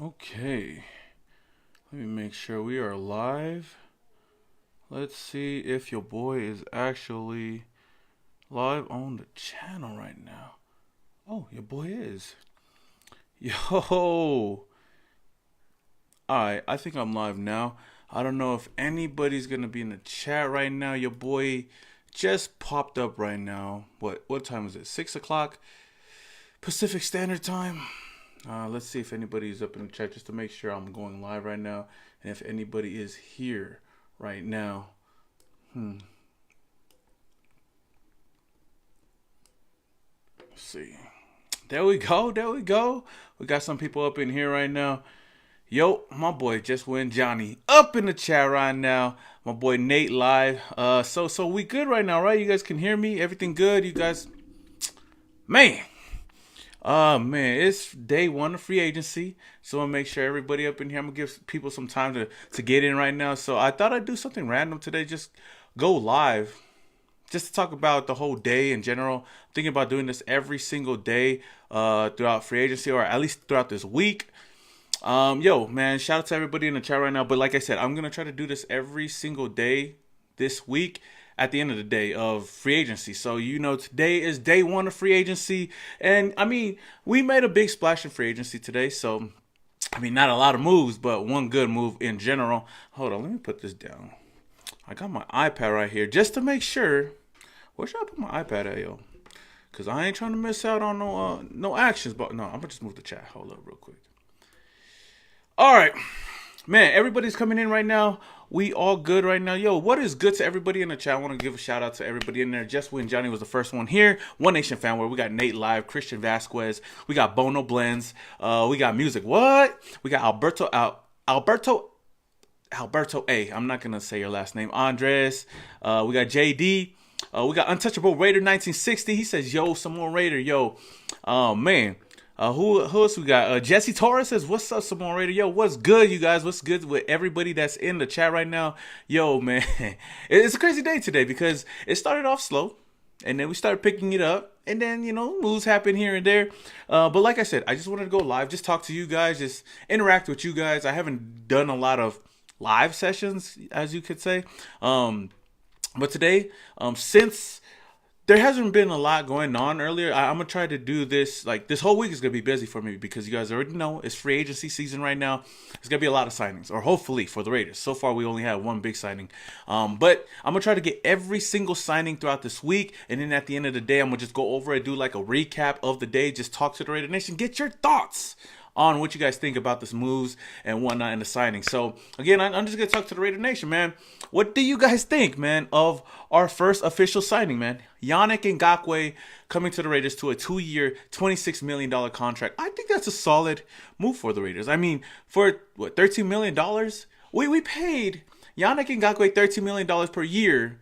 Okay, let me make sure we are live. Let's see if your boy is actually live on the channel right now. Oh, your boy is. Yo! Alright, I think I'm live now. I don't know if anybody's gonna be in the chat right now. Your boy just popped up right now. What time is it? 6 o'clock Pacific Standard Time. Let's see if anybody's up in the chat just to make sure I'm going live right now. And if anybody is here right now. Let's see. There we go. There we go. We got some people up in here right now. Yo, my boy just went Johnny up in the chat right now. My boy Nate live. So we good right now, right? You guys can hear me. Everything good? You guys, man. Man, it's day one of free agency. So I'm gonna make sure everybody up in here. I'm gonna give people some time to get in right now. So I thought I'd do something random today. Just go live. Just to talk about the whole day in general. I'm thinking about doing this every single day throughout free agency, or at least throughout this week. Yo, man, shout out to everybody in the chat right now. But like I said, I'm gonna try to do this every single day this week at the end of the day of free agency. So today is day one of free agency, and I mean we made a big splash in free agency today. So I mean not a lot of moves, but one good move in general. Hold on, let me put this down. I got my iPad right here just to make sure. Where should I put my iPad at, yo? Cause I ain't trying to miss out on no actions. But no, I'm gonna just move the chat. Hold up, real quick. All right, man. Everybody's coming in right now. We all good right now. Yo, what is good to everybody in the chat? I want to give a shout out to everybody in there. Just when Johnny was the first one here. One Nation fan where we got Nate live, Christian Vasquez. We got Bono Blends. We got music. What? We got Alberto A. I'm not gonna say your last name. Andres. We got JD. We got Untouchable Raider 1960. He says, "Yo, some more Raider, yo." Man. Who else we got? Jesse Torres says, "What's up, Simone Raider? Yo, what's good, you guys? What's good with everybody that's in the chat right now? Yo, man, it's a crazy day today because it started off slow, and then we started picking it up, and then moves happen here and there. But like I said, I just wanted to go live, just talk to you guys, just interact with you guys. I haven't done a lot of live sessions, as you could say. But today, since there hasn't been a lot going on earlier, I'm gonna try to do this. Like this whole week is gonna be busy for me because you guys already know it's free agency season right now. It's gonna be a lot of signings, or hopefully for the Raiders. So far, we only had one big signing, but I'm gonna try to get every single signing throughout this week, and then at the end of the day, I'm gonna just go over it, do like a recap of the day, just talk to the Raidernation, get your thoughts on what you guys think about this moves and whatnot and the signing. So again, I'm just gonna talk to the Raidernation, man. What do you guys think, man, of our first official signing, man? Yannick Ngakoue coming to the Raiders to a 2-year, $26 million contract. I think that's a solid move for the Raiders. I mean, for what, $13 million? We paid Yannick Ngakoue $13 million per year.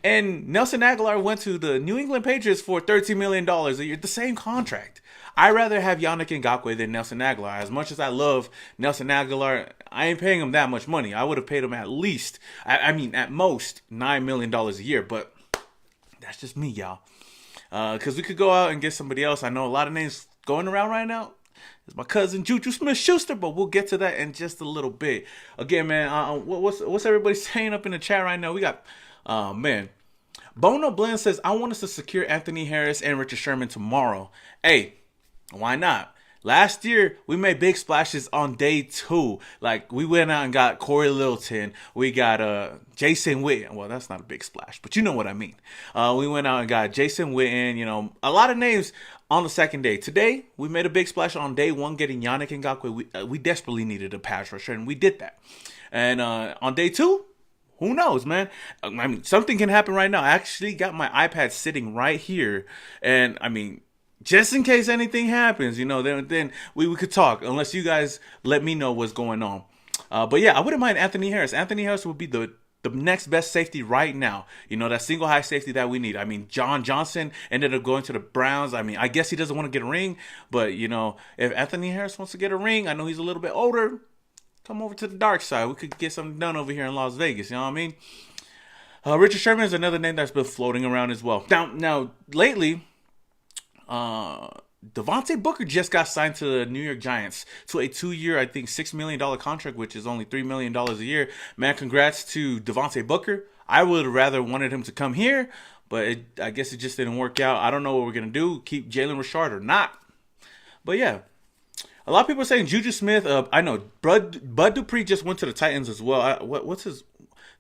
And Nelson Aguilar went to the New England Patriots for $13 million a year, the same contract. I'd rather have Yannick Ngakoue than Nelson Aguilar. As much as I love Nelson Aguilar, I ain't paying him that much money. I would have paid him at least, I mean, at most, $9 million a year. But that's just me, y'all. Because we could go out and get somebody else. I know a lot of names going around right now. It's my cousin Juju Smith-Schuster, but we'll get to that in just a little bit. Again, man, what's everybody saying up in the chat right now? We got, man. Bono Blend says, "I want us to secure Anthony Harris and Richard Sherman tomorrow." Hey, why not? Last year, we made big splashes on day 2. Like, we went out and got Corey Littleton. We got Jason Witten. Well, that's not a big splash, but you know what I mean. We went out and got Jason Witten, a lot of names on the second day. Today, we made a big splash on day 1 getting Yannick Ngakoue. We desperately needed a pass rusher, and we did that. And on day 2, who knows, man? I mean, something can happen right now. I actually got my iPad sitting right here, and I mean, just in case anything happens, then we could talk. Unless you guys let me know what's going on. But yeah, I wouldn't mind Anthony Harris. Anthony Harris would be the next best safety right now. That single high safety that we need. I mean, John Johnson ended up going to the Browns. I mean, I guess he doesn't want to get a ring, but if Anthony Harris wants to get a ring, I know he's a little bit older. Come over to the dark side. We could get something done over here in Las Vegas. You know what I mean? Richard Sherman is another name that's been floating around as well. Now lately, Devontae Booker just got signed to the New York Giants to a 2-year, I think, $6 million contract, which is only $3 million a year. Man, congrats to Devontae Booker. I would have rather wanted him to come here, but I guess it just didn't work out. I don't know what we're gonna do. Keep Jalen Richard or not? But yeah, a lot of people are saying Juju Smith. I know Bud Dupree just went to the Titans as well. What's his?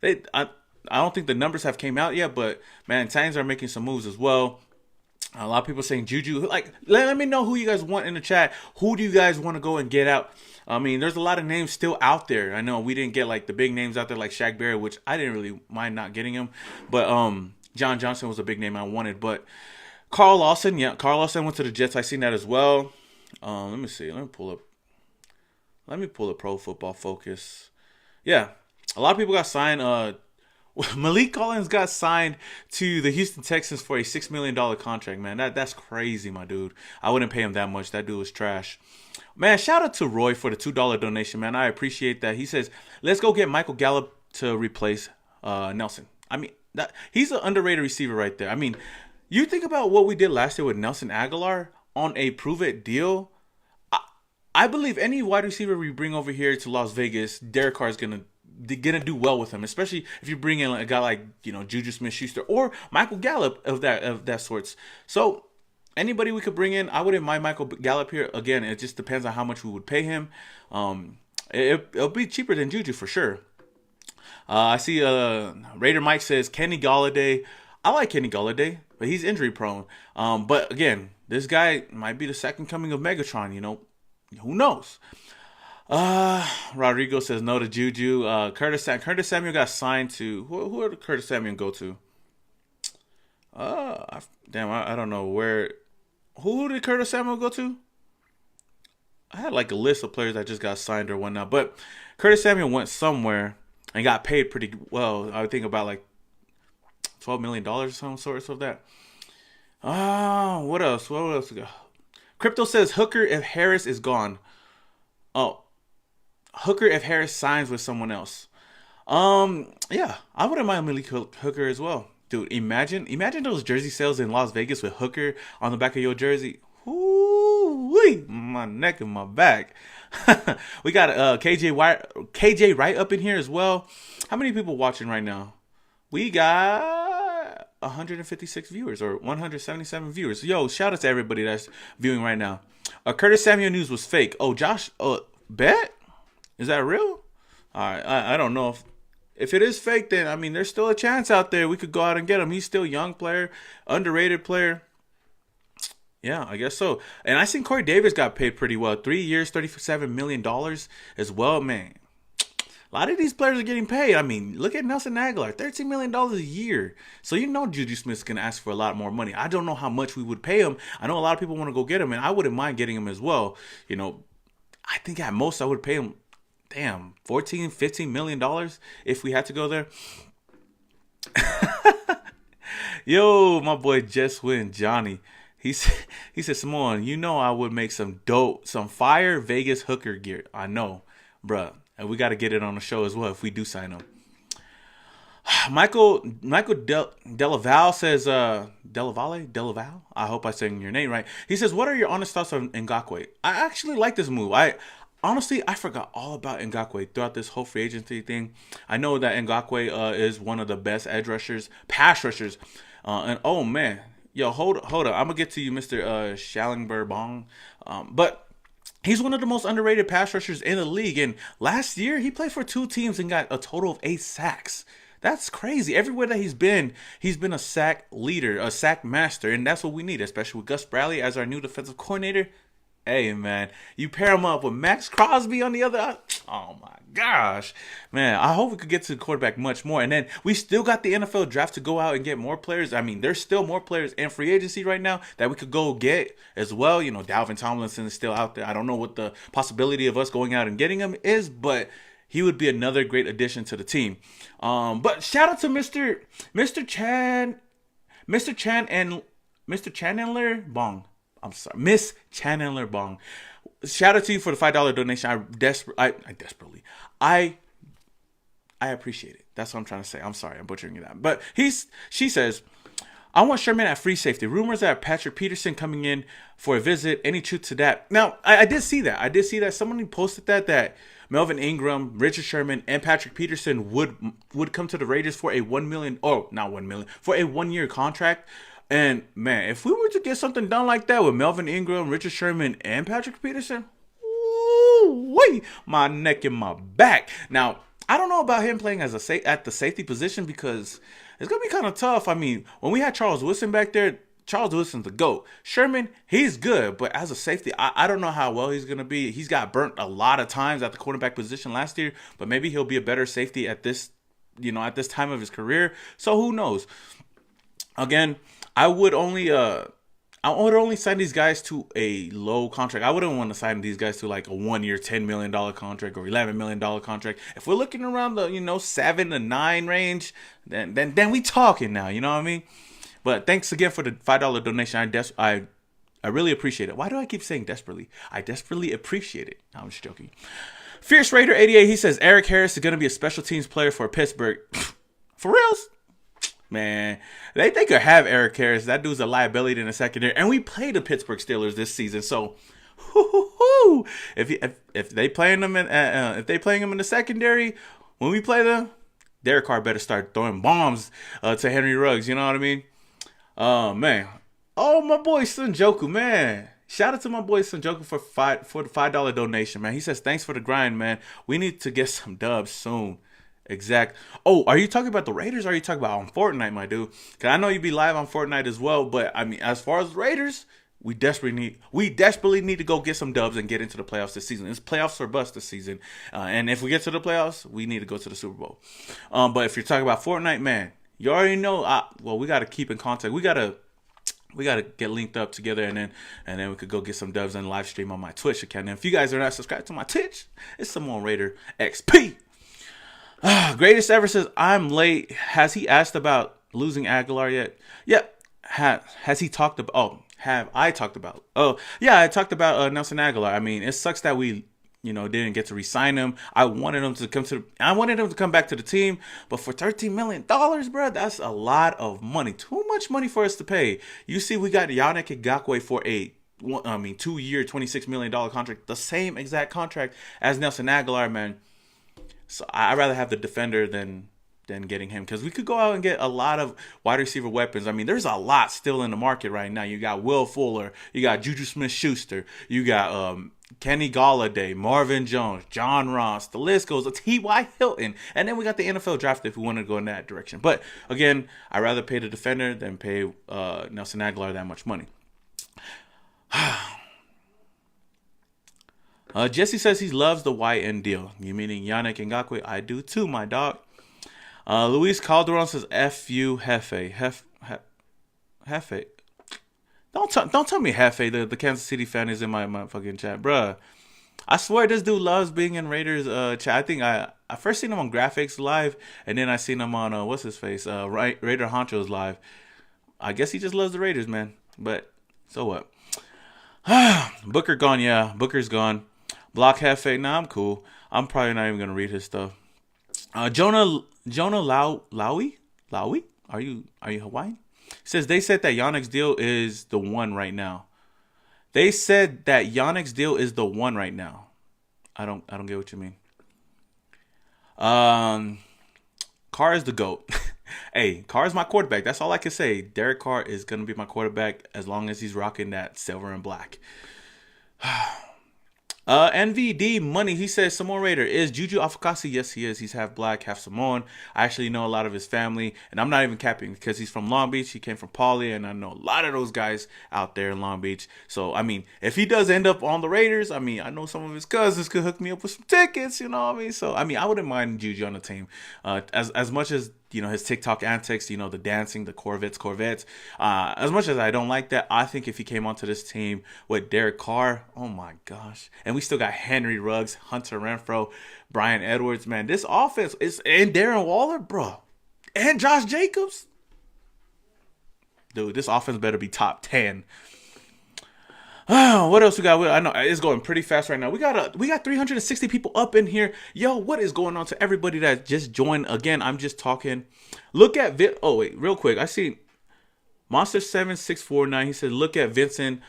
I don't think the numbers have came out yet, but man, Titans are making some moves as well. A lot of people saying Juju. Like, let me know who you guys want in the chat. Who do you guys want to go and get out? I mean, there's a lot of names still out there. I know we didn't get like the big names out there like Shaq Barrett, which I didn't really mind not getting him. But John Johnson was a big name I wanted. But Carl Lawson, yeah, Carl Lawson went to the Jets. I seen that as well. Let me see. Let me pull up Pro Football Focus. Yeah, a lot of people got signed. Malik Collins got signed to the Houston Texans for a $6 million contract, man. That's crazy, my dude. I wouldn't pay him that much. That dude was trash. Man, shout out to Roy for the $2 donation, man. I appreciate that. He says, let's go get Michael Gallup to replace Nelson. I mean, he's an underrated receiver right there. I mean, you think about what we did last year with Nelson Aguilar on a prove-it deal. I believe any wide receiver we bring over here to Las Vegas, Derek Carr is gonna do well with him, especially if you bring in a guy like Juju Smith-Schuster or Michael Gallup of that sorts. So anybody we could bring in, I wouldn't mind Michael Gallup here. Again, it just depends on how much we would pay him. It'll be cheaper than Juju for sure. I see Raider Mike says Kenny Golladay. I like Kenny Golladay, but he's injury prone. But again, this guy might be the second coming of Megatron. Who knows? Rodrigo says no to Juju. Curtis Samuel got signed to who did Curtis Samuel go to? I don't know where. Who did Curtis Samuel go to? I had like a list of players that just got signed or whatnot, but Curtis Samuel went somewhere and got paid pretty well. I would think about like $12 million or some sorts of that. What else? What else we got? Crypto says Hooker if Harris is gone. Oh, Hooker if Harris signs with someone else. Yeah, I wouldn't mind Malik Hooker as well. Dude, imagine those jersey sales in Las Vegas with Hooker on the back of your jersey. Woo-wee, my neck and my back. We got KJ Wright up in here as well. How many people watching right now? We got 156 viewers or 177 viewers. Yo, shout out to everybody that's viewing right now. Curtis Samuel news was fake. Oh, Josh, bet? Is that real? All right, I don't know if it is fake. Then I mean, there's still a chance out there we could go out and get him. He's still a young player, underrated player. Yeah, I guess so. And I think Corey Davis got paid pretty well. 3 years, $37 million as well, man. A lot of these players are getting paid. I mean, look at Nelson Aguilar, $13 million a year. So Juju Smith's going to ask for a lot more money. I don't know how much we would pay him. I know a lot of people want to go get him, and I wouldn't mind getting him as well. I think at most I would pay him, $14, $15 million if we had to go there. Yo, my boy Just Win Johnny. He said, Simone, I would make some fire Vegas Hooker gear. I know, bruh. And we got to get it on the show as well if we do sign him. Michael Delaval says, Delaval? I hope I'm saying your name right. He says, what are your honest thoughts on Ngakoue? I actually like this move. Honestly, I forgot all about Ngakoue throughout this whole free agency thing. I know that Ngakoue is one of the best edge rushers, pass rushers. And oh, man. Yo, hold up. I'm going to get to you, Mr. Schallenberg Bong. But he's one of the most underrated pass rushers in the league. And last year, he played for 2 teams and got a total of 8 sacks. That's crazy. Everywhere that he's been a sack leader, a sack master. And that's what we need, especially with Gus Bradley as our new defensive coordinator. Hey, man, you pair him up with Max Crosby on the other. Oh, my gosh. Man, I hope we could get to the quarterback much more. And then we still got the NFL draft to go out and get more players. I mean, there's still more players in free agency right now that we could go get as well. Dalvin Tomlinson is still out there. I don't know what the possibility of us going out and getting him is, but he would be another great addition to the team. But shout out to Mr. Chandler Bong. I'm sorry, Miss Chandler Bong. Shout out to you for the $5 donation. I appreciate it. That's what I'm trying to say. I'm sorry, I'm butchering that. But she says, I want Sherman at free safety. Rumors that Patrick Peterson coming in for a visit. Any truth to that? Now, I did see that. I did see that. Somebody posted that Melvin Ingram, Richard Sherman, and Patrick Peterson would come to the Raiders for a $1 million. Oh, not $1 million, for a 1-year contract. And man, if we were to get something done like that with Melvin Ingram, Richard Sherman, and Patrick Peterson, wait, my neck and my back. Now, I don't know about him playing as at the safety position because it's gonna be kind of tough. I mean, when we had Charles Woodson back there, Charles Wilson's the GOAT. Sherman, he's good, but as a safety, I don't know how well he's going to be. He's got burnt a lot of times at the quarterback position last year, but maybe he'll be a better safety at this, at this time of his career. So who knows? Again, I would only sign these guys to a low contract. I wouldn't want to sign these guys to like a 1-year, $10 million contract or $11 million contract. If we're looking around the, 7 to 9 range, then we talking now, you know what I mean? But thanks again for the $5 donation. I really appreciate it. Why do I keep saying desperately? I desperately appreciate it. No, I'm just joking. Fierce Raider 88, he says Eric Harris is going to be a special teams player for Pittsburgh. For reals? Man, they could have Eric Harris. That dude's a liability in the secondary. And we play the Pittsburgh Steelers this season. So, if they playing them if they playing him in the secondary, when we play them, Derek Carr better start throwing bombs to Henry Ruggs. You know what I mean? Oh, man. Oh, my boy Sunjoku, man. Shout out to my boy Sunjoku for the $5 donation, man. He says, thanks for the grind, man. We need to get some dubs soon. Exact. Oh, are you talking about the Raiders or are you talking about on Fortnite, my dude? Because I know you be live on Fortnite as well, but, I mean, as far as the Raiders, we desperately need to go get some dubs and get into the playoffs this season. It's playoffs or bust this season. And if we get to the playoffs, we need to go to the Super Bowl. But if you're talking about Fortnite, man, you already know. We got to keep in contact. We gotta get linked up together, and then we could go get some dubs and live stream on my Twitch account. And if you guys are not subscribed to my Twitch, it's Samoan Raider XP. Greatest ever says I'm late. Has he asked about losing Aguilar yet? Yeah. Has he talked about? Oh, have I talked about? Oh, yeah, I talked about Nelson Aguilar. I mean, it sucks that we didn't get to re-sign him. I wanted him to come back to the team, but for $13 million, bro, that's a lot of money. Too much money for us to pay. You see, we got Yannick Ngakoue for a 2-year, $26 million contract, the same exact contract as Nelson Aguilar, man. So I'd rather have the defender than getting him, because we could go out and get a lot of wide receiver weapons. I mean, there's a lot still in the market right now. You got Will Fuller, you got Juju Smith-Schuster, you got Kenny Golladay, Marvin Jones, John Ross. The list goes to T.Y. Hilton. And then we got the NFL draft if we want to go in that direction. But again, I'd rather pay the defender than pay Nelson Aguilar that much money. Jesse says he loves the YN deal. You meaning Yannick Ngakoue? I do too, my dog. Luis Calderon says F you Hefe. Hefe. Don't tell me Hefe, the Kansas City fan, is in my fucking chat, bruh. I swear this dude loves being in Raiders chat. I think I first seen him on Graphics Live, and then I seen him on what's his face, Raider Honcho's Live. I guess he just loves the Raiders, man. But so what? Booker gone, yeah. Booker's gone. Block Hefe, nah, I'm cool. I'm probably not even gonna read his stuff. Jonah Lowy? Are you Hawaiian? Says they said that Yannick's deal is the one right now. They said that Yannick's deal is the one right now. I don't get what you mean. Carr is the GOAT. Hey, Carr is my quarterback. That's all I can say. Derek Carr is gonna be my quarterback as long as he's rocking that silver and black. NVD Money, he says, Samoan Raider, is Juju Afukasi? Yes, he is. He's half black, half Samoan. I actually know a lot of his family, and I'm not even capping because he's from Long Beach. He came from Pauley, and I know a lot of those guys out there in Long Beach. So, I mean, if he does end up on the Raiders, I mean, I know some of his cousins could hook me up with some tickets, you know what I mean? So, I mean, I wouldn't mind Juju on the team. As much as, his TikTok antics, the dancing, the Corvettes. As much as I don't like that, I think if he came onto this team with Derek Carr, oh my gosh. And we still got Henry Ruggs, Hunter Renfrow, Brian Edwards, man. This offense is, and Darren Waller, bro. And Josh Jacobs. Dude, this offense better be top 10. What else we got? I know it's going pretty fast right now. We got 360 people up in here. Yo, what is going on to everybody that just joined? Again, I'm just talking. Look at oh wait, real quick. I see Monster7649. He said, look at Vincent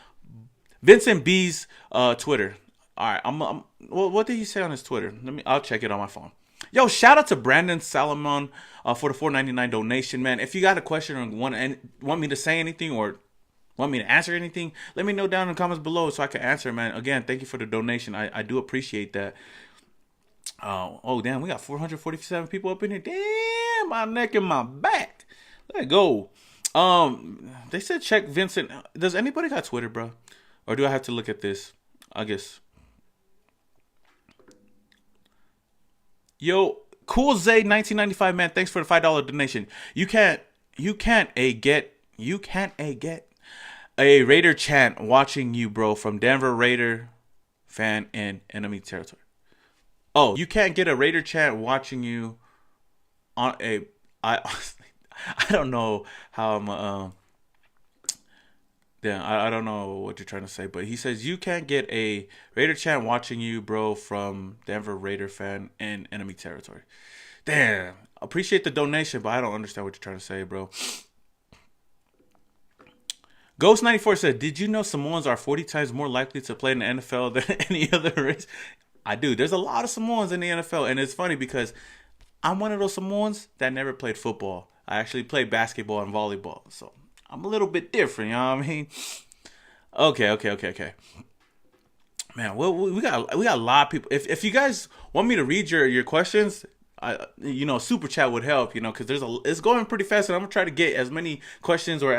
B's Twitter. All right, well, what did he say on his Twitter? I'll check it on my phone. Yo, shout out to Brandon Salomon for the $4.99 donation, man. If you got a question or want me to say anything or want me to answer anything, let me know down in the comments below so I can answer, man. Again, thank you for the donation. I do appreciate that. Oh, damn, we got 447 people up in here. Damn, my neck and my back. Let go. They said check Vincent. Does anybody got Twitter, bro? Or do I have to look at this? I guess. Yo, Cool Zay 1995, man. Thanks for the $5 donation. You can't get a Raider chant watching you, bro, from Denver Raider fan in enemy territory. Oh, you can't get a Raider chant watching you on a. I don't know how I'm. Yeah, I don't know what you're trying to say, but he says you can't get a Raider chant watching you, bro, from Denver Raider fan in enemy territory. Damn, appreciate the donation, but I don't understand what you're trying to say, bro. Ghost94 said, did you know Samoans are 40 times more likely to play in the NFL than any other race? I do. There's a lot of Samoans in the NFL, and it's funny because I'm one of those Samoans that never played football. I actually played basketball and volleyball, so I'm a little bit different, you know what I mean? Okay. Man, we got a lot of people. If you guys want me to read your questions, super chat would help, because it's going pretty fast, and I'm gonna try to get as many questions or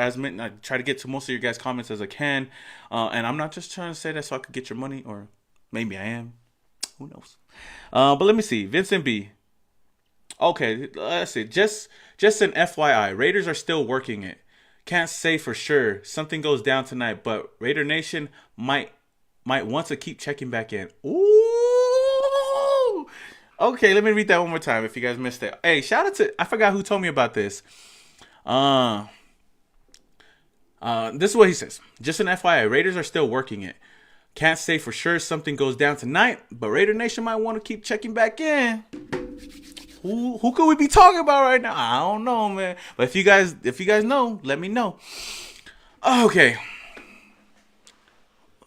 try to get to most of your guys' comments as I can. And I'm not just trying to say that so I could get your money, or maybe I am. Who knows? But let me see. Vincent B. Okay, let's see. Just an FYI, Raiders are still working it. Can't say for sure. Something goes down tonight, but Raidernation might want to keep checking back in. Ooh. Okay, let me read that one more time if you guys missed it. Hey, shout out to, I forgot who told me about this. This is what he says. Just an FYI, Raiders are still working it. Can't say for sure something goes down tonight, but Raider Nation might want to keep checking back in. Who could we be talking about right now? I don't know, man. But if you guys know, let me know. Okay.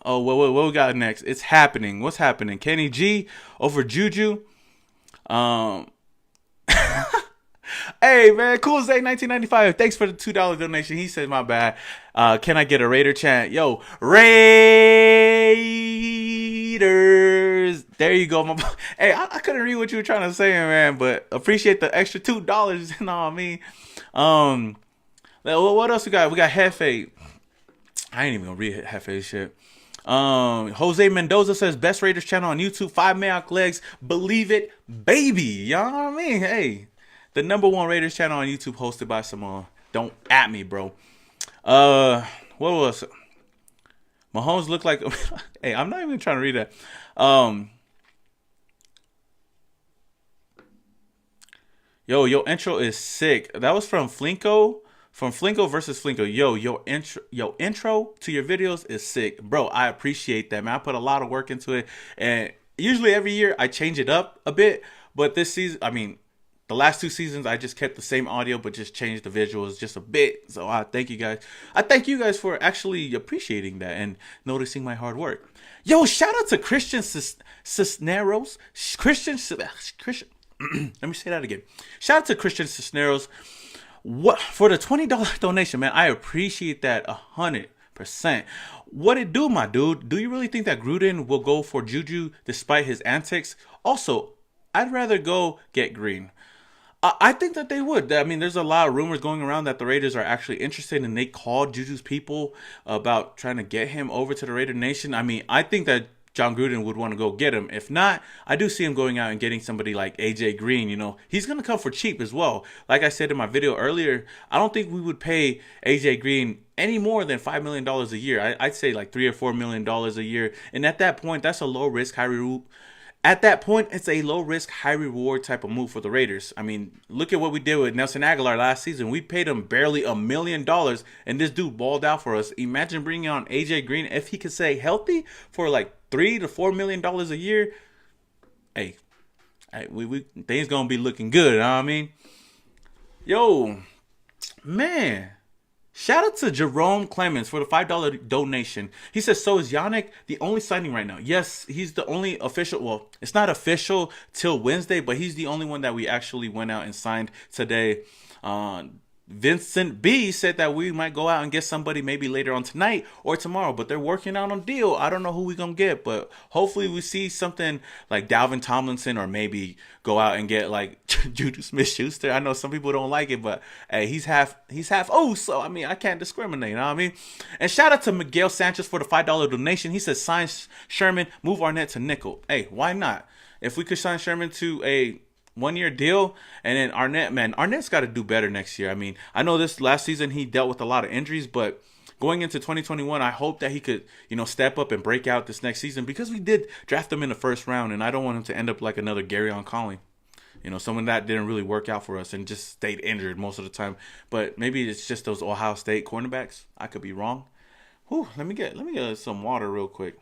Oh, what we got next? It's happening. What's happening? Kenny G over Juju. Hey, man, Cool Zay 1995. Thanks for the $2 donation. He said, my bad. Can I get a Raider chant? Yo, Raiders. There you go. Hey, I couldn't read what you were trying to say, man, but appreciate the extra $2. You know what I mean? What else we got? We got Hefe. I ain't even gonna read Hefe's shit. Jose Mendoza says, best Raiders channel on YouTube. 5 Mayock legs. Believe it, baby. You know what I mean? Hey. The #1 Raiders channel on YouTube, hosted by Samoa. Don't at me, bro. What was it? Mahomes looked like. Hey, I'm not even trying to read that. Your intro is sick. That was from Flinko. From Flinko versus Flinko. Your intro to your videos is sick, bro. I appreciate that, man. I put a lot of work into it, and usually every year I change it up a bit. But this season, the last 2 seasons, I just kept the same audio, but just changed the visuals just a bit. So I thank you guys. I thank you guys for actually appreciating that and noticing my hard work. Yo, shout out to Christian Cisneros. Christian. Let me say that again. Shout out to Christian Cisneros. What for the $20 donation, man? I appreciate that 100%. What it do, my dude? Do you really think that Gruden will go for Juju despite his antics? Also, I'd rather go get Green. I think that they would. There's a lot of rumors going around that the Raiders are actually interested, and they called Juju's people about trying to get him over to the Raider Nation. I think that John Gruden would want to go get him. If not, I do see him going out and getting somebody like AJ Green. He's going to come for cheap as well. Like I said in my video earlier, I don't think we would pay AJ Green any more than $5 million a year. I'd say like $3 or $4 million a year. And at that point, that's a low risk, high reward. At that point, it's a low-risk, high-reward type of move for the Raiders. Look at what we did with Nelson Aguilar last season. We paid him barely $1 million, and this dude balled out for us. Imagine bringing on AJ Green. If he could stay healthy for like $3 to $4 million a year, hey, things gonna be looking good. You know what I mean? Yo, man, Shout out to Jerome Clemens for the $5 donation. He says, so is Yannick the only signing right now? Yes, he's the only official. Well, it's not official till Wednesday, but he's the only one that we actually went out and signed today. Vincent B said that we might go out and get somebody maybe later on tonight or tomorrow, but they're working out on deal. I don't know who we're going to get, but hopefully we see something like Dalvin Tomlinson, or maybe go out and get like Juju Smith-Schuster. I know some people don't like it, but hey, he's half oh, so I mean, I can't discriminate, you know what I mean? And shout out to Miguel Sanchez for the $5 donation. He says sign Sherman, move Arnett to nickel. Hey, why not? If we could sign Sherman to a 1-year deal, and then Arnett's got to do better next year. I mean, I know this last season he dealt with a lot of injuries, but going into 2021, I hope that he could, step up and break out this next season, because we did draft him in the first round, and I don't want him to end up like another Garyon Conley. Someone that didn't really work out for us and just stayed injured most of the time. But maybe it's just those Ohio State cornerbacks. I could be wrong. Whew, let me get some water real quick.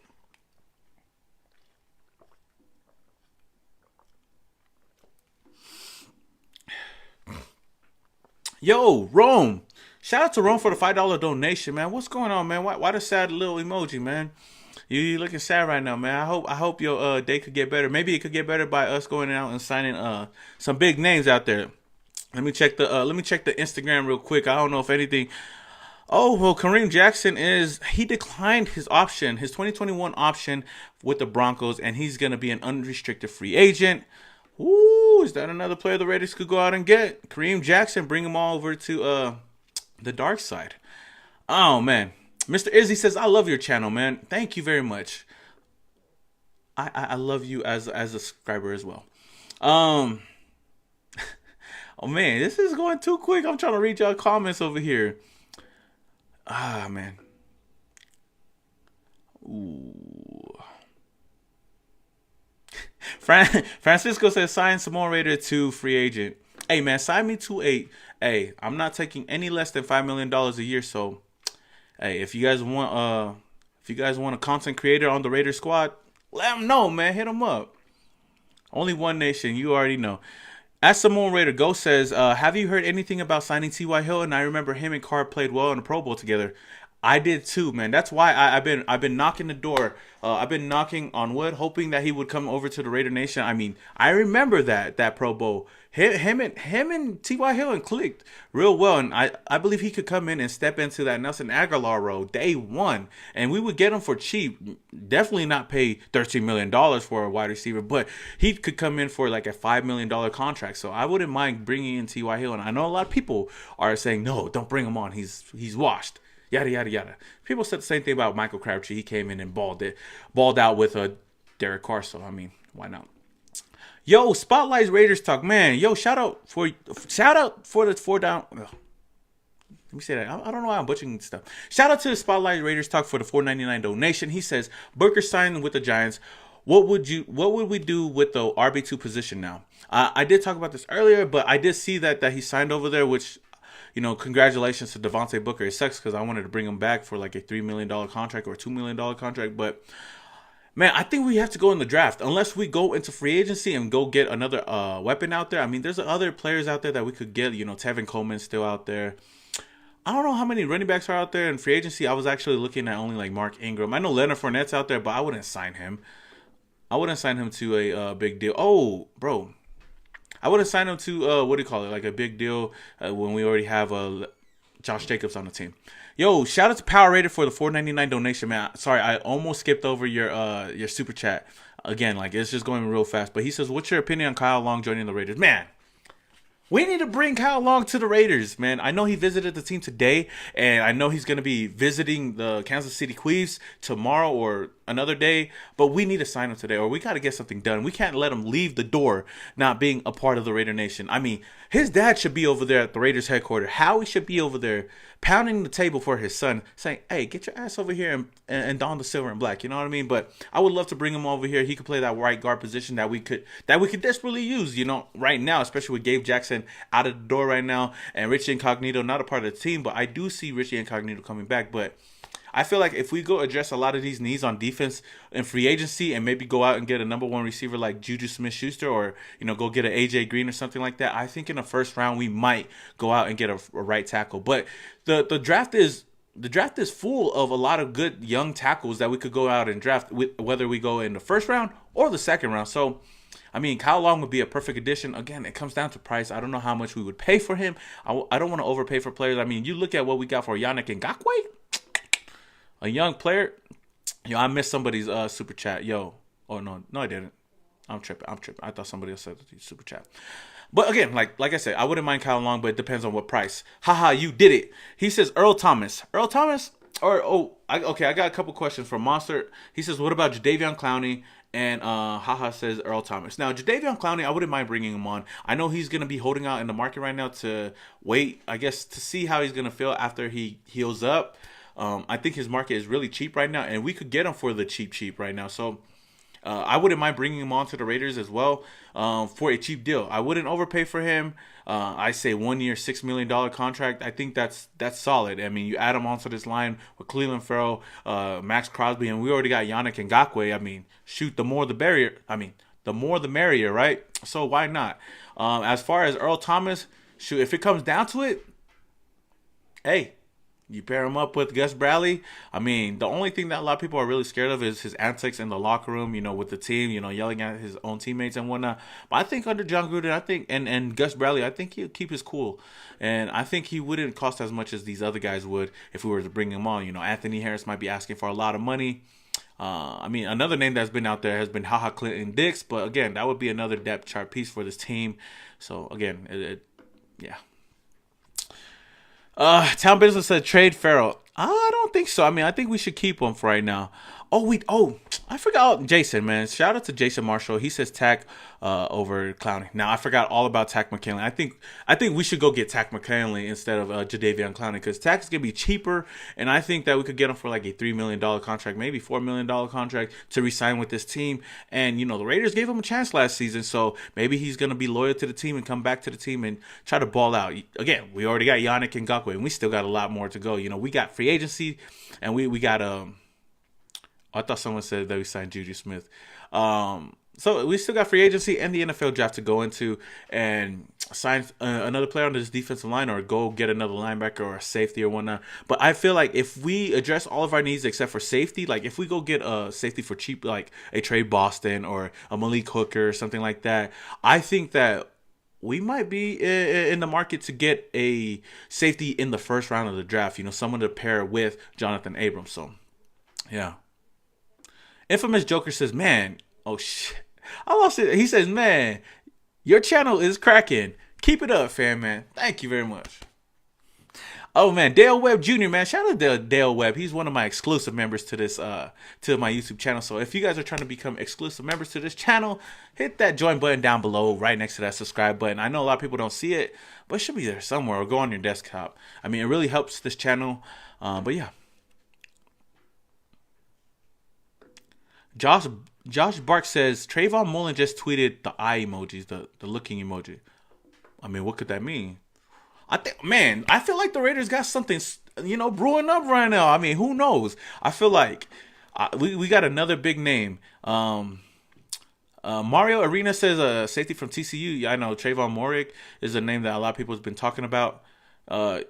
Yo, Rome. Shout out to Rome for the $5 donation, man. What's going on, man? Why the sad little emoji, man? You looking sad right now, man. I hope your day could get better. Maybe it could get better by us going out and signing some big names out there. Let me check the Instagram real quick. I don't know if anything. Oh, well, Kareem Jackson he declined his option, his 2021 option with the Broncos, and he's gonna be an unrestricted free agent. Ooh, is that another player the Raiders could go out and get? Kareem Jackson, bring him all over to the dark side. Oh, man. Mr. Izzy says, I love your channel, man. Thank you very much. I love you as a subscriber as well. Oh, man, this is going too quick. I'm trying to read y'all comments over here. Ah, man. Ooh. Francisco says, sign Samoa Raider to free agent. Hey, man, sign me to hey, I'm not taking any less than $5 million a year. So, hey, if you guys want a content creator on the Raider squad, let them know, man. Hit them up. Only one nation. You already know. As Samoa Raider Go says, have you heard anything about signing T.Y. Hilton? I remember him and Carr played well in the Pro Bowl together. I did too, man. That's why I've been knocking the door. I've been knocking on wood, hoping that he would come over to the Raidernation. I mean, I remember that Pro Bowl. Him and T.Y. Hilton clicked real well, and I believe he could come in and step into that Nelson Aguilar role day one, and we would get him for cheap. Definitely not pay $13 million for a wide receiver, but he could come in for like a $5 million contract. So I wouldn't mind bringing in T.Y. Hilton. I know a lot of people are saying, no, don't bring him on. He's washed. Yada, yada, yada. People said the same thing about Michael Crabtree. He came in and balled out with Derek Carr. So, I mean, why not? Yo, Spotlight Raiders talk. Man, yo, shout out for the 4 down. Ugh. Let me say that. I don't know why I'm butchering stuff. Shout out to the Spotlight Raiders talk for the $4.99 donation. He says, Booker signed with the Giants. What would we do with the RB2 position now? I did talk about this earlier, but I did see that he signed over there, which, congratulations to Devontae Booker. It sucks because I wanted to bring him back for like a $3 million contract or a $2 million contract. But, man, I think we have to go in the draft. Unless we go into free agency and go get another weapon out there. I mean, there's other players out there that we could get. Tevin Coleman's still out there. I don't know how many running backs are out there in free agency. I was actually looking at only like Mark Ingram. I know Leonard Fournette's out there, but I wouldn't sign him. I wouldn't sign him to a big deal. Oh, bro. I wouldn't sign him to, like a big deal when we already have Josh Jacobs on the team. Yo, shout out to Power Raider for the $4.99 donation, man. Sorry, I almost skipped over your super chat. Again, like, it's just going real fast. But he says, what's your opinion on Kyle Long joining the Raiders? Man, we need to bring Kyle Long to the Raiders, man. I know he visited the team today, and I know he's going to be visiting the Kansas City Chiefs tomorrow or another day, but we need to sign him today, or we got to get something done. We can't let him leave the door not being a part of the Raider Nation. I mean, his dad should be over there at the Raiders headquarters. Howie should be over there pounding the table for his son, saying, hey, get your ass over here and don the silver and black. You know what I mean? But I would love to bring him over here. He could play that right guard position that we could desperately use, right now, especially with Gabe Jackson out of the door right now and Richie Incognito not a part of the team, but I do see Richie Incognito coming back. But I feel like if we go address a lot of these needs on defense in free agency and maybe go out and get a number one receiver like Juju Smith-Schuster, or go get an AJ Green or something like that, I think in the first round we might go out and get a right tackle. But the draft is full of a lot of good young tackles that we could go out and draft, whether we go in the first round or the second round. So, I mean, Kyle Long would be a perfect addition. Again, it comes down to price. I don't know how much we would pay for him. I don't want to overpay for players. I mean, you look at what we got for Ngakoue, a young player. I missed somebody's super chat. Oh no, I didn't. I'm tripping. I thought somebody else said super chat. But again, like I said, I wouldn't mind Kyle Long, but it depends on what price. Haha, you did it. He says Earl Thomas. I got a couple questions from Monster. He says, what about Jadeveon Clowney? And haha says Earl Thomas. Now, Jadeveon Clowney, I wouldn't mind bringing him on. I know he's going to be holding out in the market right now to wait, I guess, to see how he's going to feel after he heals up. I think his market is really cheap right now, and we could get him for the cheap right now. So I wouldn't mind bringing him on to the Raiders as well for a cheap deal. I wouldn't overpay for him. I say 1 year, $6 million contract. I think that's solid. I mean, you add him onto this line with Cleveland Farrell, Max Crosby, and we already got Yannick Ngakoue. I mean, shoot, the more the merrier, right? So why not? As far as Earl Thomas, shoot, if it comes down to it, hey, you pair him up with Gus Bradley. I mean, the only thing that a lot of people are really scared of is his antics in the locker room, with the team, yelling at his own teammates and whatnot. But I think under John Gruden, and Gus Bradley, I think he'll keep his cool. And I think he wouldn't cost as much as these other guys would if we were to bring him on. Anthony Harris might be asking for a lot of money. I mean, another name that's been out there has been HaHa Clinton Dix. But again, that would be another depth chart piece for this team. So again, yeah. Town Business said trade Farrell. I don't think so. I mean, I think we should keep him for right now. I forgot Jason, man. Shout out to Jason Marshall. He says Tack over Clowney. Now, I forgot all about Tack McKinley. I think we should go get Tack McKinley instead of Jadeveon Clowney, because Tack is going to be cheaper, and I think that we could get him for like a $3 million contract, maybe $4 million contract to re-sign with this team. And, the Raiders gave him a chance last season, so maybe he's going to be loyal to the team and come back to the team and try to ball out. Again, we already got Yannick Ngakoue, and we still got a lot more to go. We got free agency, and we got I thought someone said that we signed Juju Smith. So we still got free agency and the NFL draft to go into and sign another player on this defensive line, or go get another linebacker or a safety or whatnot. But I feel like if we address all of our needs except for safety, like if we go get a safety for cheap, like a Trey Boston or a Malik Hooker or something like that, I think that we might be in the market to get a safety in the first round of the draft, someone to pair with Jonathan Abrams. So, yeah. Infamous Joker says, man, oh shit, I lost it. He says, man, your channel is cracking. Keep it up, fam, man. Thank you very much. Oh man, Dale Webb Jr., man. Shout out to Dale Webb. He's one of my exclusive members to this to my YouTube channel. So if you guys are trying to become exclusive members to this channel, hit that join button down below, right next to that subscribe button. I know a lot of people don't see it, but it should be there somewhere, or go on your desktop. I mean, it really helps this channel. But yeah. Josh Bark says Trayvon Mullen just tweeted the eye emojis, the looking emoji. I mean, what could that mean? I feel like the Raiders got something, brewing up right now. I mean, who knows? I feel like we got another big name. Mario Arena says safety from TCU. Yeah, I know Trayvon Morick is a name that a lot of people have been talking about. I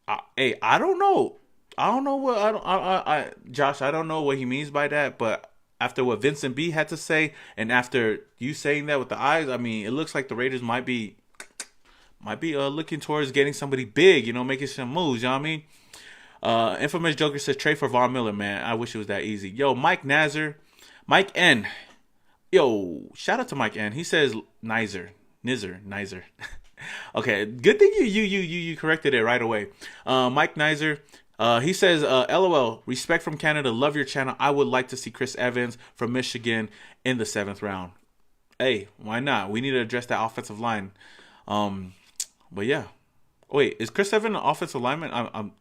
don't know. Josh, I don't know what he means by that, but after what Vincent B had to say, and after you saying that with the eyes, I mean, it looks like the Raiders might be looking towards getting somebody big, making some moves. You know what I mean? Infamous Joker says trade for Von Miller, man. I wish it was that easy. Yo, Mike N. Yo, shout out to Mike N. He says Nizer. Okay, good thing you corrected it right away. Mike Nizer. He says, LOL, respect from Canada, love your channel. I would like to see Chris Evans from Michigan in the 7th round. Hey, why not? We need to address that offensive line. But yeah. Wait, is Chris Evans an offensive lineman?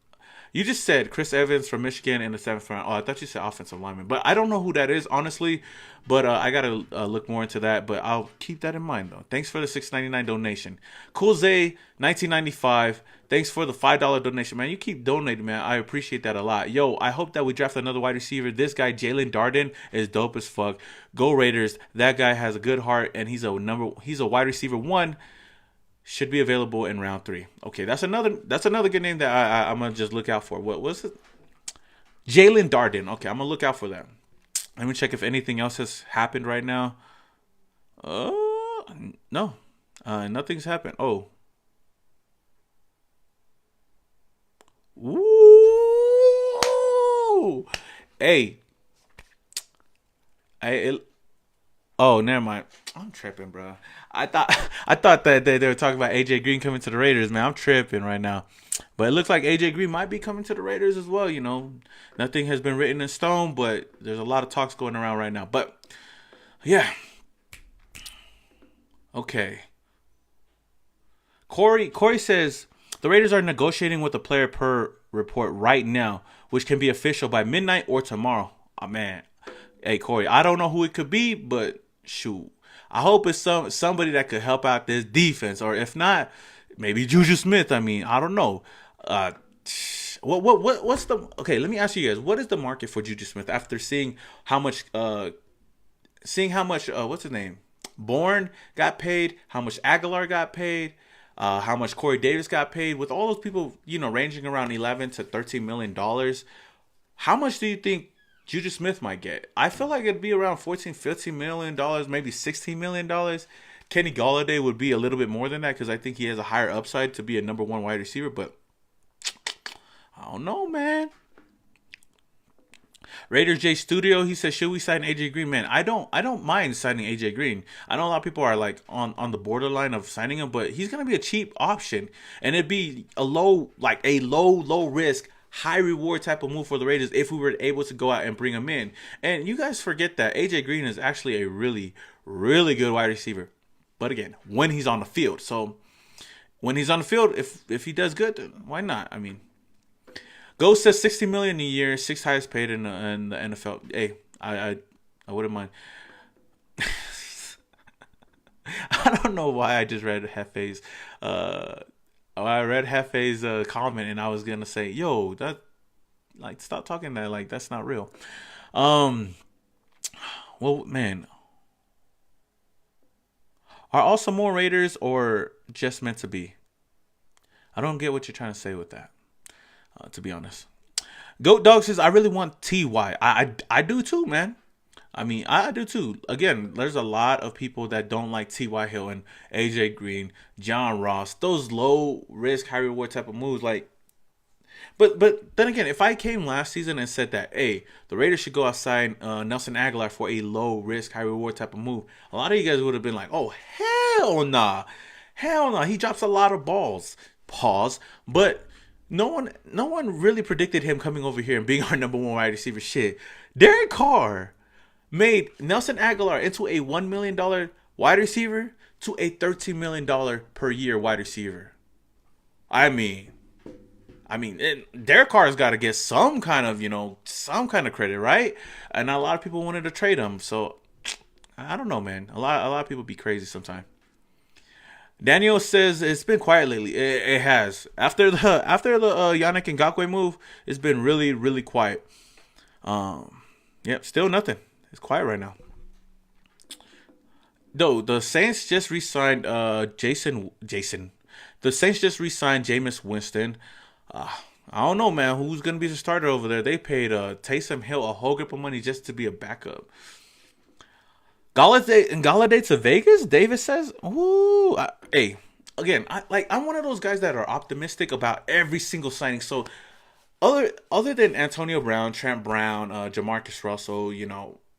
You just said Chris Evans from Michigan in the seventh round. Oh, I thought you said offensive lineman, but I don't know who that is honestly. But I gotta look more into that. But I'll keep that in mind though. Thanks for the $6.99 donation. Cool Zay 1995. Thanks for the $5 donation, man. You keep donating, man. I appreciate that a lot. Yo, I hope that we draft another wide receiver. This guy Jalen Darden is dope as fuck. Go Raiders. That guy has a good heart, and he's a wide receiver one. Should be available in round 3. Okay, that's another good name that I'm gonna just look out for. What was it? Jalen Darden. Okay, I'm gonna look out for that. Let me check if anything else has happened right now. No, nothing's happened. Oh, ooh, hey, oh, never mind. I'm tripping, bro. I thought that they were talking about AJ Green coming to the Raiders, man. I'm tripping right now. But it looks like AJ Green might be coming to the Raiders as well. You know, nothing has been written in stone, but there's a lot of talks going around right now. But yeah, okay. Corey says the Raiders are negotiating with a player per report right now, which can be official by midnight or tomorrow. Oh man, hey Corey, I don't know who it could be, but shoot, I hope it's somebody that could help out this defense, or if not, maybe Juju Smith. I mean, I don't know. Uh, what's the okay? Let me ask you guys, what is the market for Juju Smith after seeing how much what's his name, Bourne got paid, how much Aguilar got paid, how much Corey Davis got paid, with all those people, you know, ranging around 11 to 13 million dollars. How much do you think Juju Smith might get? I feel like it'd be around 14, 15 million dollars, maybe 16 million dollars. Kenny Galladay would be a little bit more than that because I think he has a higher upside to be a number one wide receiver. But I don't know, man. Raider J Studio, he says, should we sign AJ Green? Man, I don't mind signing AJ Green. I know a lot of people are like on the borderline of signing him, but he's gonna be a cheap option, and it'd be a low risk, high reward type of move for the Raiders if we were able to go out and bring him in. And you guys forget that AJ Green is actually a really, really good wide receiver. But again, when he's on the field. So when he's on the field, if he does good, then why not? I mean, Ghost says $60 million a year, 6th highest paid in the NFL. Hey, I wouldn't mind. I don't know why I just read Hefe's comment, and I was gonna say, yo, that, like, stop talking that, like, that's not real. Well, man, are also more Raiders or just meant to be? I don't get what you're trying to say with that, to be honest. Goat Dog says, I really want T.Y. I do too, man. I mean, I do too. Again, there's a lot of people that don't like T.Y. Hilton, A.J. Green, John Ross, those low risk, high reward type of moves. Like, but then again, if I came last season and said that, hey, the Raiders should go outside Nelson Aguilar for a low risk, high reward type of move, a lot of you guys would have been like, oh, hell nah. Hell nah. He drops a lot of balls. Pause. But no one really predicted him coming over here and being our number one wide receiver. Shit. Derek Carr made Nelson Aguilar into a $1 million wide receiver to a $13 million per year wide receiver. I mean, Derek Carr's got to get some kind of credit, right? And a lot of people wanted to trade him, so I don't know, man. A lot of people be crazy sometimes. Daniel says it's been quiet lately. It has. After the Yannick Ngakoue move, it's been really, really quiet. Yep, still nothing. It's quiet right now. Though the Saints just re-signed Jason. The Saints just re-signed Jameis Winston. I don't know, man. Who's gonna be the starter over there? They paid Taysom Hill a whole grip of money just to be a backup. Galladay to Vegas? Davis says, "Ooh, hey." Again, I'm one of those guys that are optimistic about every single signing. So, other than Antonio Brown, Trent Brown, Jamarcus Russell,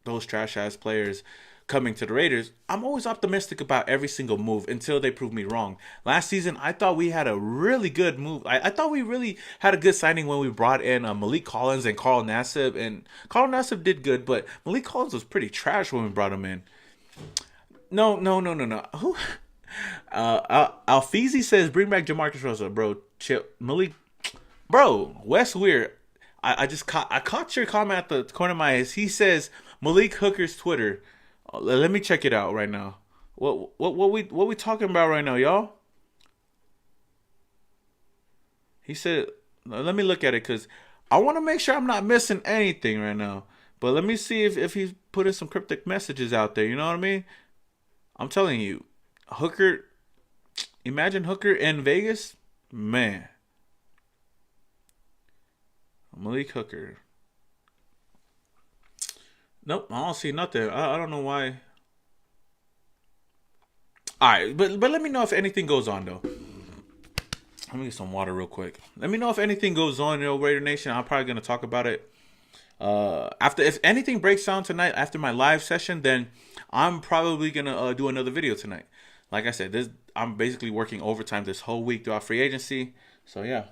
those trash ass players coming to the Raiders, I'm always optimistic about every single move until they prove me wrong. Last season, I thought we had a really good move. I thought we really had a good signing when we brought in Malik Collins and Carl Nassib. And Carl Nassib did good, but Malik Collins was pretty trash when we brought him in. No. Who? Alfizi says, bring back Jamarcus Russell. Bro, chill. Malik, Bro, Wes Weir. I caught your comment at the corner of my eyes. He says Malik Hooker's Twitter. Let me check it out right now. What we talking about right now, y'all? He said, let me look at it because I want to make sure I'm not missing anything right now. But let me see if he's putting some cryptic messages out there. You know what I mean? I'm telling you, Hooker. Imagine Hooker in Vegas, man. Malik Hooker. Nope, I don't see nothing. I don't know why. All right, but let me know if anything goes on though. Let me get some water real quick. Let me know if anything goes on, Raider Nation. I'm probably gonna talk about it. After if anything breaks down tonight after my live session, then I'm probably gonna do another video tonight. Like I said, I'm basically working overtime this whole week throughout free agency. So yeah.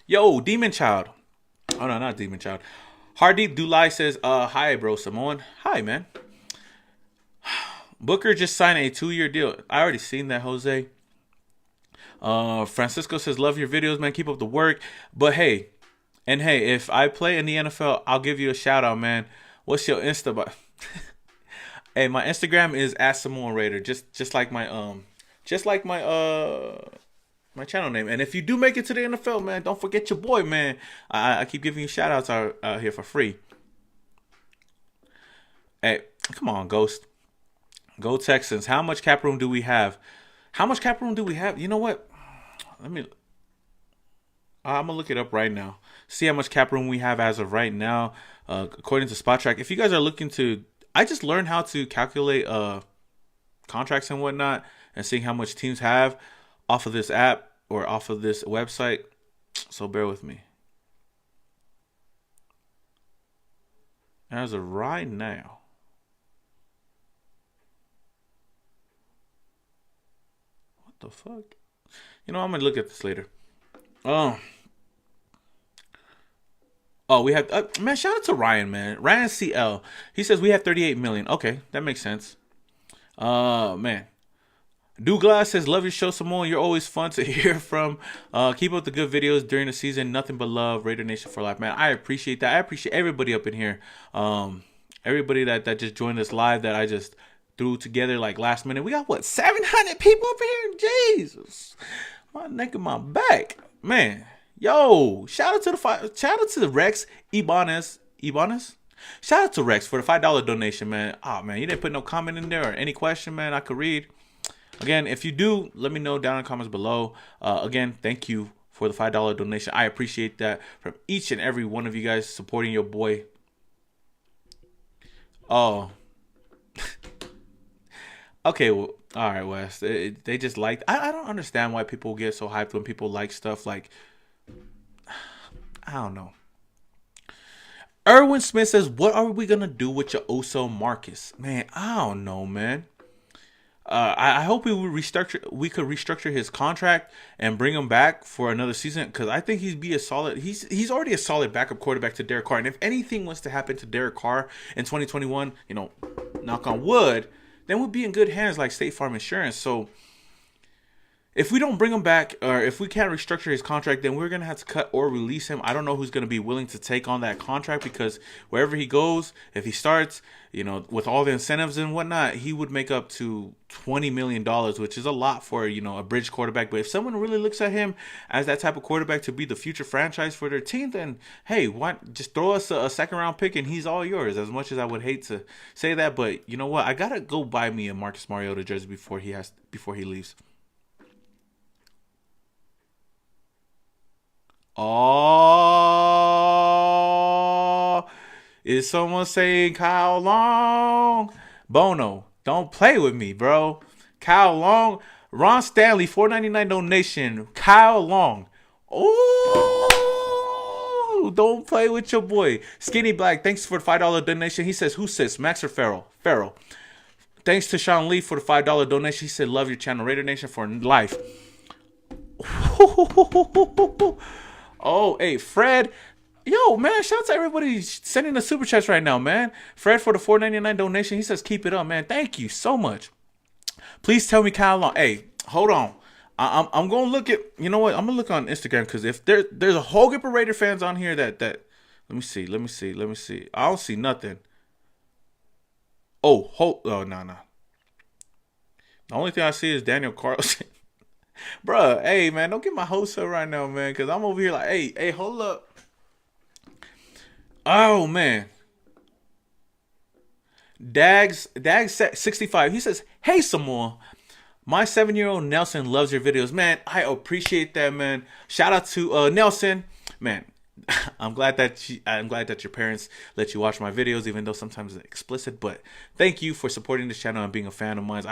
Yo, Demon Child. Oh no, not Demon Child. Hardeep Dulai says, hi bro Samoan. Hi man. Booker just signed a 2-year deal. I already seen that, Jose. Francisco says, love your videos, man. Keep up the work. But hey, if I play in the NFL, I'll give you a shout out, man. What's your Insta? Hey, my Instagram is @SamoanRaider, just like my channel name. And if you do make it to the NFL, man, don't forget your boy, man. I keep giving you shout outs out here for free. Hey, come on, Ghost. Go Texans. How much cap room do we have? You know what? I'm gonna look it up right now. See how much cap room we have as of right now, according to SpotTrack. If you guys are looking to, I just learned how to calculate contracts and whatnot, and seeing how much teams have off of this app or off of this website. So bear with me. As of right now. The fuck? I'm gonna look at this later. Oh, we have man. Shout out to Ryan, man. Ryan CL. He says we have 38 million. Okay, that makes sense. Man. Douglas says, love your show, Samoan. You're always fun to hear from. Keep up the good videos during the season. Nothing but love. Raider Nation for life, man. I appreciate that. I appreciate everybody up in here. Everybody that just joined us live that I just threw together like last minute. We got 700 people up in here. Jesus, my neck and my back, man. Yo, shout out to the Rex Ibanez. Shout out to Rex for the $5 donation, man. Oh man, you didn't put no comment in there or any question, man. I could read. Again, if you do, let me know down in the comments below. Again, thank you for the $5 donation. I appreciate that from each and every one of you guys supporting your boy. Oh. Okay, well, all right, Wes. They just like. I don't understand why people get so hyped when people like stuff like. I don't know. Erwin Smith says, "What are we gonna do with your Oso Marcus, man? I don't know, man. I hope we could restructure his contract and bring him back for another season because I think he'd be a solid. He's already a solid backup quarterback to Derek Carr, and if anything was to happen to Derek Carr in 2021, knock on wood, then we'd be in good hands like State Farm Insurance. So if we don't bring him back or if we can't restructure his contract, then we're going to have to cut or release him. I don't know who's going to be willing to take on that contract because wherever he goes, if he starts, with all the incentives and whatnot, he would make up to $20 million, which is a lot for, a bridge quarterback. But if someone really looks at him as that type of quarterback to be the future franchise for their team, then, hey, why just throw us a second round pick and he's all yours. As much as I would hate to say that, but you know what? I got to go buy me a Marcus Mariota jersey before he leaves. Oh, is someone saying Kyle Long? Bono, don't play with me, bro. Kyle Long, Ron Stanley, $4.99 donation. Kyle Long. Oh, don't play with your boy. Skinny Black, thanks for the $5 donation. He says, who says Max or Farrell? Farrell. Thanks to Sean Lee for the $5 donation. He said, love your channel, Raider Nation for life. Oh, hey, Fred. Yo, man, shout out to everybody sending the super chats right now, man. Fred for the $4.99 donation. He says, keep it up, man. Thank you so much. Please tell me Kyle Long. Hey, hold on. I'm gonna look at, you know what? I'm gonna look on Instagram, because if there's a whole group of Raider fans on here that let me see, let me see. I don't see nothing. Oh no, no. The only thing I see is Daniel Carlson. Bruh, hey man, don't get my hopes up right now, man, because I'm over here like, hey, hold up. Oh man, Dags 65. He says, "Hey Samoa, my 7-year-old Nelson loves your videos, man. I appreciate that, man. Shout out to Nelson, man." I'm glad that your parents let you watch my videos, even though sometimes it's explicit. But thank you for supporting this channel and being a fan of mine.